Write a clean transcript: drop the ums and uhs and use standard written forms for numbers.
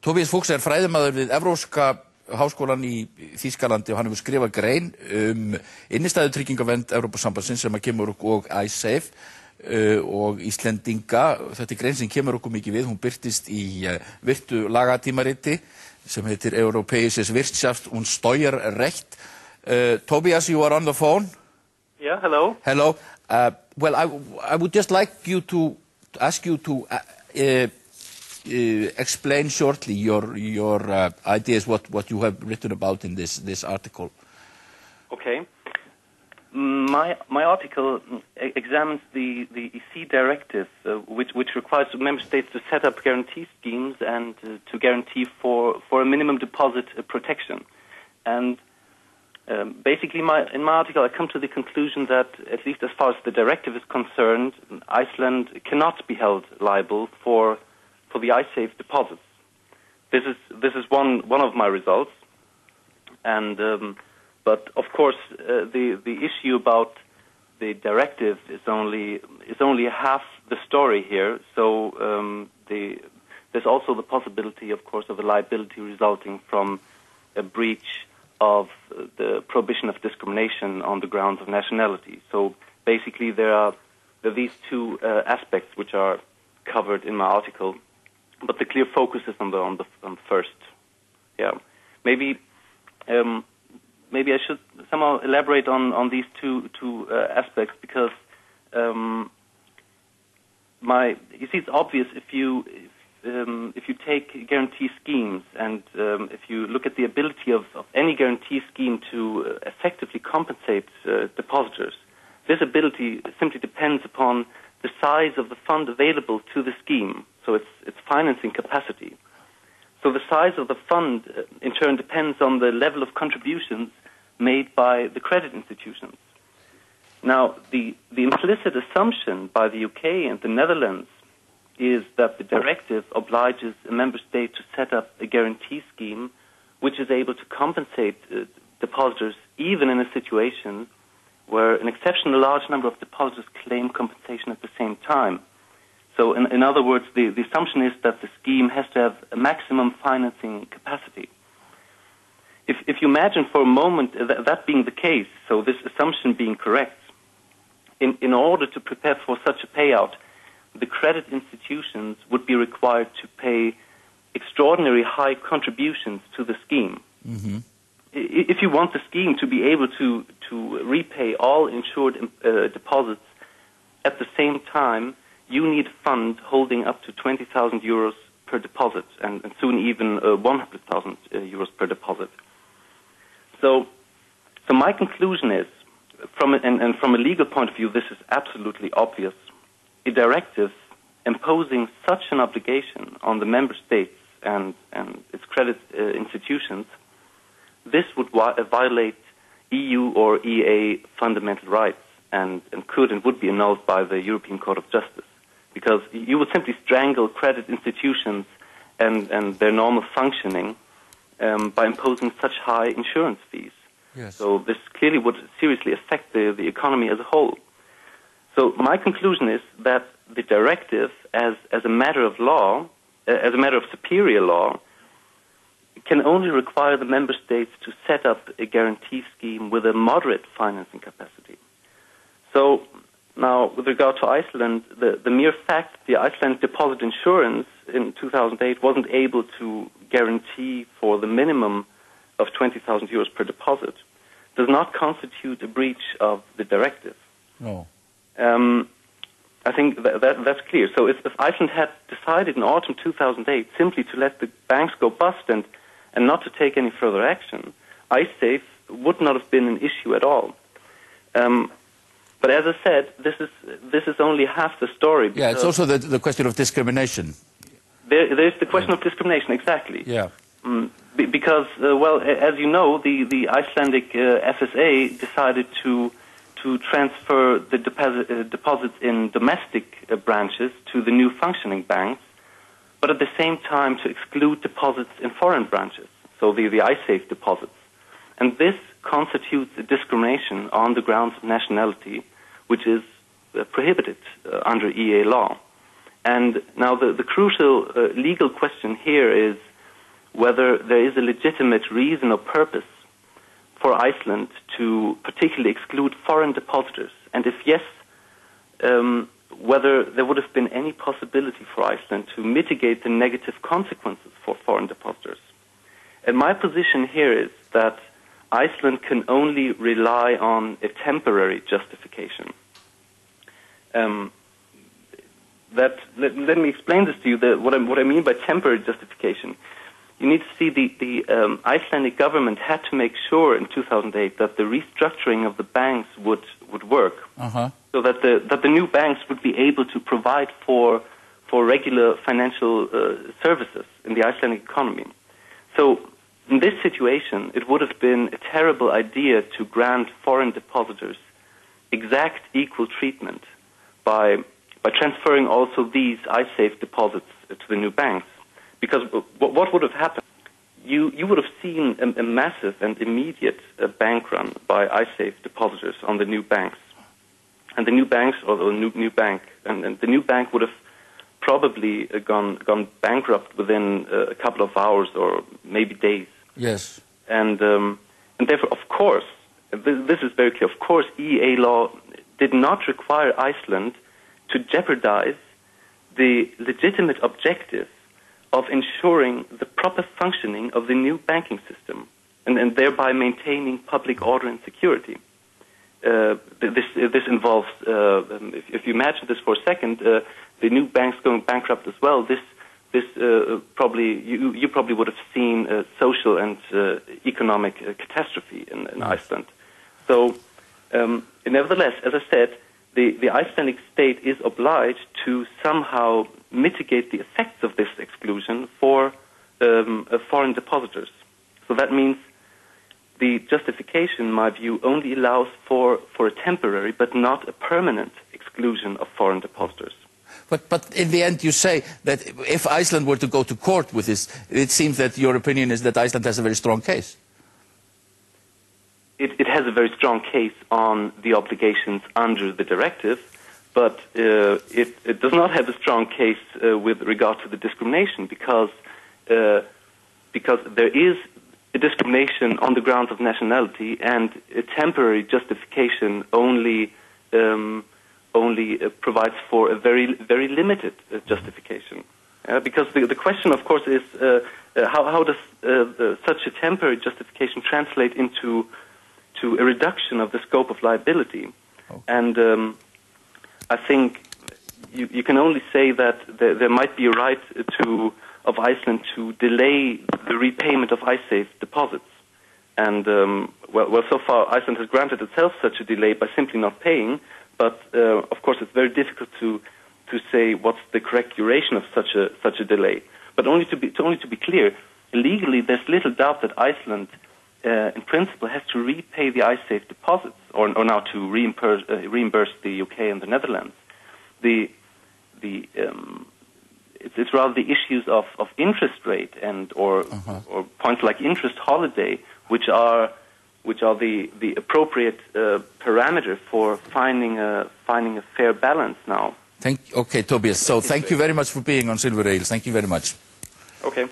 Tobias Fuchs fræðimaður við Evrópska háskólann í Þýskalandi og hann hefur skrifað grein innistæðutryggingavernd Evrópusambandsins sem kemur okkur og Icesave og Íslendinga. Þetta grein sem kemur okkur mikið við, hún birtist í virtu lagatímariti sem heitir Europäisches Wirtschafts- und Steuerrecht. Tobias, you are on the phone. Yeah, hello. Hello. Well, I would just like you to ask you to explain shortly your ideas, what you have written about in this article. Okay. My article examines the EC directive, which requires member states to set up guarantee schemes and to guarantee for a minimum deposit protection. And basically, in my article, I come to the conclusion that, at least as far as the directive is concerned, Iceland cannot be held liable for the Icesave deposits. This is one of my results, and but of course the issue about the directive is only half the story here. So there's also the possibility, of course, of a liability resulting from a breach of the prohibition of discrimination on the grounds of nationality. So basically, there are these two aspects which are covered in my article, but the clear focus is on the first. Yeah, maybe I should somehow elaborate on these two aspects, because you see, it's obvious if you take guarantee schemes and if you look at the ability of any guarantee scheme to effectively compensate depositors, this ability simply depends upon the size of the fund available to the scheme, so its financing capacity. So the size of the fund, in turn, depends on the level of contributions made by the credit institutions. Now, the implicit assumption by the UK and the Netherlands is that the directive obliges a member state to set up a guarantee scheme which is able to compensate depositors even in a situation where an exceptionally large number of depositors claim compensation at the same time. So in other words, the assumption is that the scheme has to have a maximum financing capacity. If you imagine for a moment that being the case, so this assumption being correct, in order to prepare for such a payout, the credit institutions would be required to pay extraordinarily high contributions to the scheme. Mm-hmm. If you want the scheme to be able to repay all insured deposits at the same time, you need a fund holding up to 20,000 euros per deposit, and soon even 100,000 euros per deposit. So my conclusion is, from a legal point of view, this is absolutely obvious. A directive imposing such an obligation on the member states and its credit institutions, this would violate EU or EA fundamental rights and could and would be annulled by the European Court of Justice, because you would simply strangle credit institutions and their normal functioning by imposing such high insurance fees. Yes. So this clearly would seriously affect the economy as a whole. So my conclusion is that the directive, as a matter of law, as a matter of superior law, can only require the member states to set up a guarantee scheme with a moderate financing capacity. So now, with regard to Iceland, the mere fact the Iceland Deposit Insurance in 2008 wasn't able to guarantee for the minimum of 20,000 euros per deposit does not constitute a breach of the directive. No. I think that's clear. So if Iceland had decided in autumn 2008 simply to let the banks go bust and not to take any further action, Icesave would not have been an issue at all. But as I said, this is only half the story. Yeah, it's also the question of discrimination. There's the question of discrimination, exactly. Yeah. Because, well, as you know, the Icelandic FSA decided to transfer the deposits in domestic branches to the new functioning banks, but at the same time to exclude deposits in foreign branches, so the Icesave deposits. And this constitutes a discrimination on the grounds of nationality, which is prohibited under EA law. And now the crucial legal question here is whether there is a legitimate reason or purpose for Iceland to particularly exclude foreign depositors, and if yes, whether there would have been any possibility for Iceland to mitigate the negative consequences for foreign depositors. And my position here is that Iceland can only rely on a temporary justification. Let me explain this to you, what I mean by temporary justification. You need to see the Icelandic government had to make sure in 2008 that the restructuring of the banks would work, so that the new banks would be able to provide for regular financial services in the Icelandic economy. So in this situation, it would have been a terrible idea to grant foreign depositors exact equal treatment by transferring also these ISAFE deposits to the new banks. Because what would have happened? You would have seen a massive and immediate bank run by ISAFE depositors on the new banks. And the new banks, or the new bank, and the new bank would have probably gone bankrupt within a couple of hours or maybe days. Yes. And therefore, of course, this is very clear, of course, EEA law did not require Iceland to jeopardize the legitimate objective of ensuring the proper functioning of the new banking system, and thereby maintaining public order and security. This involves, if you imagine this for a second, the new banks going bankrupt as well. This probably you probably would have seen a social and economic catastrophe in Iceland. So, nevertheless, as I said, the Icelandic state is obliged to somehow mitigate the effects of this exclusion for foreign depositors. So that means the justification, in my view, only allows for a temporary but not a permanent exclusion of foreign depositors. But in the end, you say that if Iceland were to go to court with this, it seems that your opinion is that Iceland has a very strong case. It has a very strong case on the obligations under the directive, but it does not have a strong case with regard to the discrimination, because there is a discrimination on the grounds of nationality, and a temporary justification only provides for a very limited justification. Because the question, of course, is how does such a temporary justification translate into a reduction of the scope of liability? Okay. And I think you can only say that there might be a right of Iceland to delay the repayment of ISAFE deposits. And well, so far Iceland has granted itself such a delay by simply not paying. But of course, it's very difficult to say what's the correct duration of such a delay. But only to be clear, legally, there's little doubt that Iceland, in principle, has to repay the ISAFE deposits, or now to reimburse the UK and the Netherlands. It's rather the issues of interest rate or points like interest holiday, which are the appropriate parameter for finding a fair balance now. Okay, Tobias. So thank you very much for being on Silver Ales. Thank you very much. Okay.